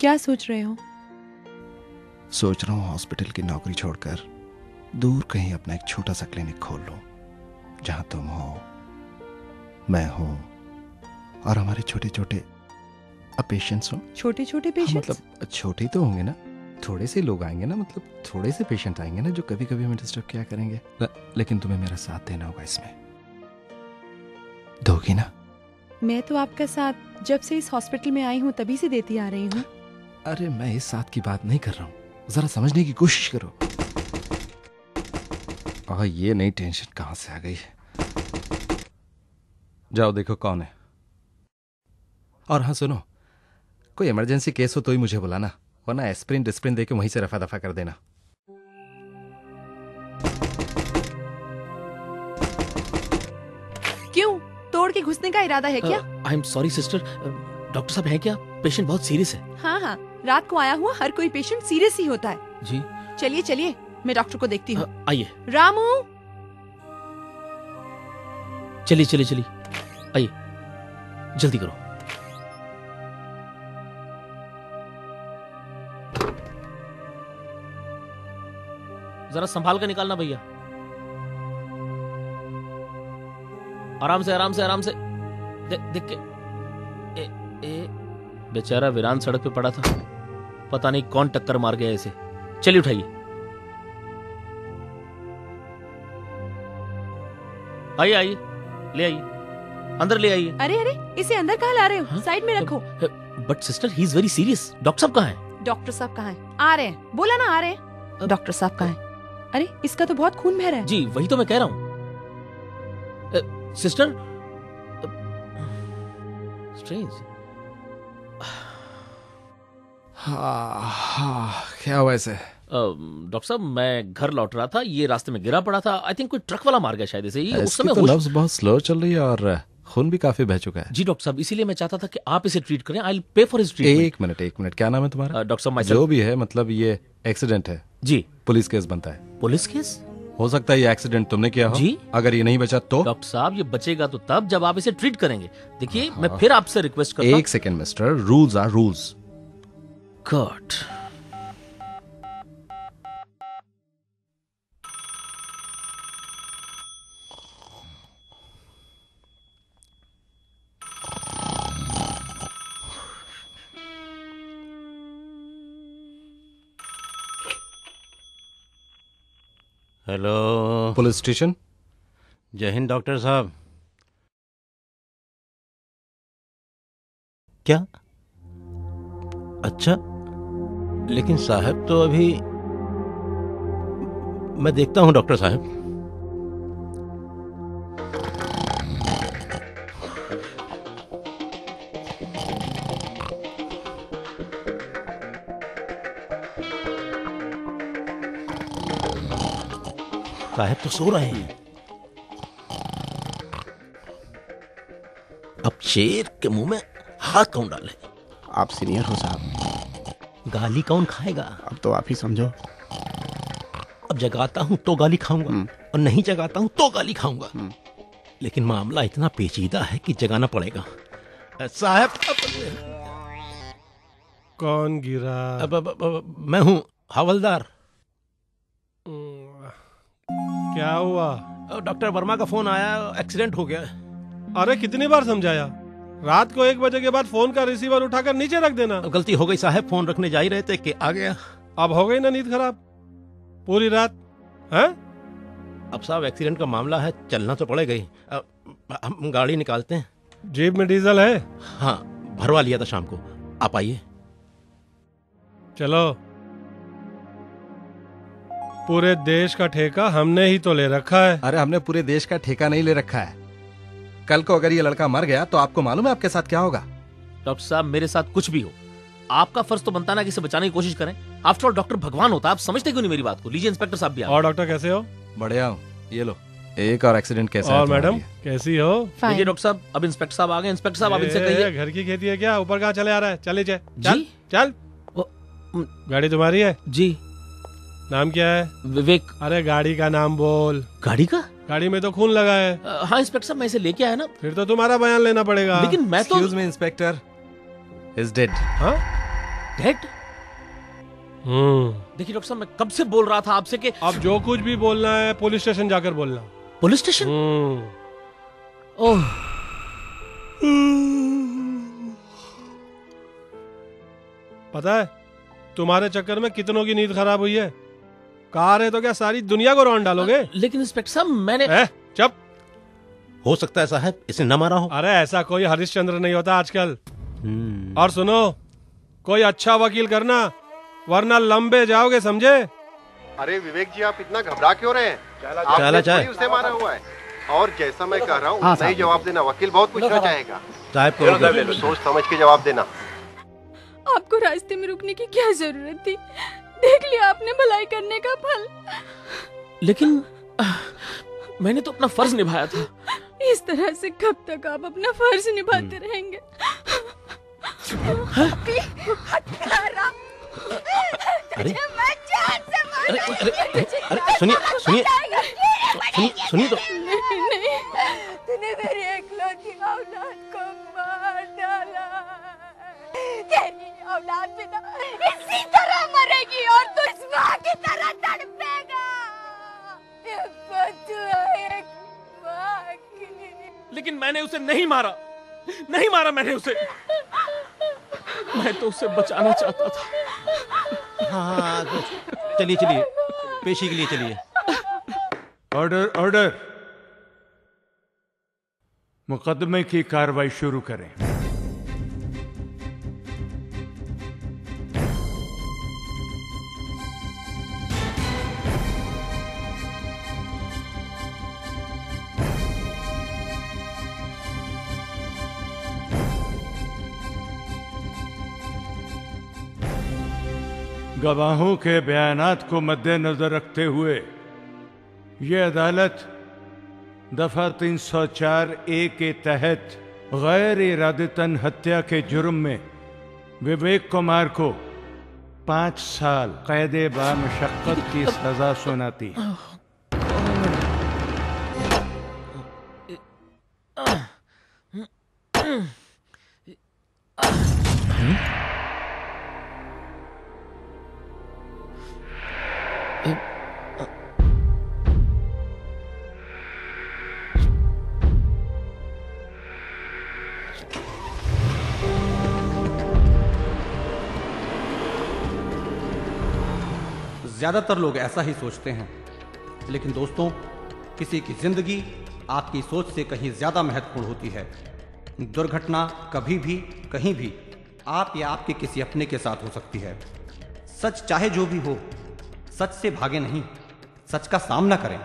क्या सोच रहे हो? सोच रहा हूँ हॉस्पिटल की नौकरी छोड़कर दूर कहीं अपना एक छोटा सा क्लिनिक खोल लूं, जहां तुम हो, मैं हूं और हमारे छोटे छोटे पेशेंट्स हो। छोटे छोटे पेशेंट्स? मतलब छोटे ही तो होंगे ना, थोड़े से लोग आएंगे ना, मतलब थोड़े से पेशेंट आएंगे ना जो कभी कभी हमें डिस्टर्ब किया करेंगे। लेकिन तुम्हें मेरा साथ देना होगा इसमें, दोगी ना? मैं तो आपका साथ जब से इस हॉस्पिटल में आई हूँ तभी से देती आ रही हूँ। अरे मैं इस साथ की बात नहीं कर रहा हूँ, जरा समझने की कोशिश करो। ये नई टेंशन कहां से आ गई है? जाओ देखो कौन है। और हाँ सुनो, कोई इमरजेंसी केस हो तो ही मुझे बुलाना, वरना एस्प्रिन डिस्प्रिन देके वहीं से रफा दफा कर देना। क्यों, तोड़ के घुसने का इरादा है क्या? I am sorry sister, doctor साहब हैं क्या? पेशेंट बहुत सीरियस है। हाँ हाँ, रात को आया हुआ हर कोई पेशेंट सीरियस ही होता है। जी चलिए चलिए, मैं डॉक्टर को देखती हूँ। आइए। रामू, चलिए चलिए चलिए, आइए जल्दी करो। जरा संभाल कर निकालना भैया, आराम से आराम से आराम से। देख के बेचारा वीरान सड़क पे पड़ा था, पता नहीं कौन टक्कर मार गया इसे। चलिए उठाइए। आइए आइए, ले आइए, अंदर ले आइए। अरे अरे, इसे अंदर कहाँ ला रहे हो? साइड में रखो। But sister he is very serious. Doctor साहब कहाँ हैं? डॉक्टर साहब कहाँ हैं? आ रहे हैं, बोला ना आ रहे हैं। डॉक्टर साहब कहाँ हैं? अरे इसका तो बहुत खून बह रहा है। जी वही तो मैं कह रहा हूँ। Sister, strange. क्या हुआ इसे? डॉक्टर साहब मैं घर लौट रहा था, ये रास्ते में गिरा पड़ा था। आई थिंक कोई ट्रक वाला मार गया शायद इसे। उस समय तो नब्ज बहुत स्लो चल रही है और खून भी काफी बह चुका है। जी डॉक्टर साहब, इसीलिए मैं चाहता था कि आप इसे ट्रीट करें। I will pay for his treatment. एक मिनट, क्या नाम है तुम्हारा? डॉक्टर साहब जो भी है, मतलब ये एक्सीडेंट है जी, पुलिस केस बनता है। Police case? हो सकता है ये एक्सीडेंट तुमने किया हो जी। अगर ये नहीं बचा तो? डॉक्टर साहब ये बचेगा तो तब जब आप इसे ट्रीट करेंगे। देखिए मैं फिर आपसे रिक्वेस्ट करता हूं। एक second mister, rules are rules. God. Hello, police station. जय हिंद डॉक्टर साहब। क्या? अच्छा, लेकिन साहब तो अभी। मैं देखता हूं डॉक्टर साहब। साहब तो सो रहे हैं। अब शेर के मुंह में हाथ कौन डाले? आप सीनियर हो साहब। गाली कौन खाएगा? अब तो आप ही समझो। अब जगाता हूं तो गाली खाऊंगा और नहीं जगाता हूं तो गाली खाऊंगा। लेकिन मामला इतना पेचीदा है कि जगाना पड़ेगा। साहब कौन गिरा? मैं हूं हवलदार। क्या हुआ? डॉक्टर वर्मा का फोन आया, एक्सीडेंट हो गया। अरे कितनी बार समझाया, रात को 1 बजे के बाद फोन का रिसीवर उठाकर नीचे रख देना। गलती हो गई साहब, फोन रखने जा ही रहे थे कि आ गया। अब हो गई ना नींद खराब पूरी रात? हैं? अब साहब एक्सीडेंट का मामला है, चलना तो पड़ेगा ही। हम गाड़ी निकालते हैं। जेब में डीजल है? हाँ भरवा लिया था शाम को। आप आइए। चलो, पूरे देश का ठेका हमने ही तो ले रखा है। अरे हमने पूरे देश का ठेका नहीं ले रखा है। कल को अगर ये लड़का मर गया तो आपको मालूम है आपके साथ क्या होगा? डॉक्टर साहब मेरे साथ कुछ भी हो, आपका फर्ज तो बनता ना कि इसे बचाने की कोशिश करें। आफ्टर ऑल डॉक्टर भगवान होता है, आप समझते क्यों नहीं मेरी बात को? लीजिए इंस्पेक्टर साहब भी। और डॉक्टर कैसे हो? बढ़िया हूँ। ये लो। एक और एक्सीडेंट कैसा? और मैडम कैसी हो? देखिए डॉक्टर साहब, अब इंस्पेक्टर साहब आ गए। इंस्पेक्टर साहब आप इनसे कहिए। घर की खेती है क्या? ऊपर कहाँ चले आ रहा है? चल जी? चल। गाड़ी तुम्हारी है? जी। नाम क्या है? विवेक। अरे गाड़ी का नाम बोल। गाड़ी का? गाड़ी में तो खून लगा है। हाँ इंस्पेक्टर साहब, मैं इसे लेके आया ना। फिर तो तुम्हारा बयान लेना पड़ेगा। लेकिन मैं तो। Excuse me inspector, is dead. हाँ? डेड? देखिए डॉक्टर साहब, मैं कब से बोल रहा था आपसे कि अब जो कुछ भी बोलना है पुलिस स्टेशन जाकर बोलना। Police station? ओह, पता है तुम्हारे चक्कर में कितनों की नींद खराब हुई है। कार है तो क्या सारी दुनिया को रौंद डालोगे? लेकिन इंस्पेक्टर साहब मैंने चुप। हो सकता है साहब इसे न मारा हो। अरे ऐसा कोई हरिश्चंद्र नहीं होता आजकल। और सुनो, कोई अच्छा वकील करना वरना लंबे जाओगे, समझे? अरे विवेक जी, आप इतना घबरा क्यों रहे हैं? चाला चाय उसे मारा हुआ है। और जैसा मैं कह रहा हूँ हाँ, सही जवाब देना। वकील बहुत पूछना चाहेगा। साहब को सोच समझ के जवाब देना। आपको रास्ते में रुकने की क्या जरूरत थी? देख लिया आपने भलाई करने का फल। लेकिन मैंने तो अपना फर्ज निभाया था। इस तरह से कब तक आप अपना फर्ज निभाते रहेंगे? अरे मैं जान से मार अरे सुनिए सुनिए सुनिए तो। नहीं, तूने मेरी इकलौती औलाद को मार डाला। तेरी औलाद भी ना इसी तरह मरेगी और तू इस माँ की तरह तड़पेगा। एक माँ की। लेकिन मैंने उसे नहीं मारा, नहीं मारा मैंने उसे। मैं तो उसे बचाना चाहता था। हाँ चलिए चलिए, पेशी के लिए चलिए। ऑर्डर ऑर्डर, मुकदमे की कार्रवाई शुरू करें। गवाहों के बयानात को मद्देनजर रखते हुए ये अदालत दफा 304A के तहत गैर इरादतन हत्या के जुर्म में विवेक कुमार को 5 साल कैद बामशक्कत की सजा सुनाती है। ज़्यादातर लोग ऐसा ही सोचते हैं, लेकिन दोस्तों, किसी की जिंदगी आपकी सोच से कहीं ज़्यादा महत्वपूर्ण होती है। दुर्घटना कभी भी कहीं भी आप या आपके किसी अपने के साथ हो सकती है। सच चाहे जो भी हो, सच से भागे नहीं, सच का सामना करें।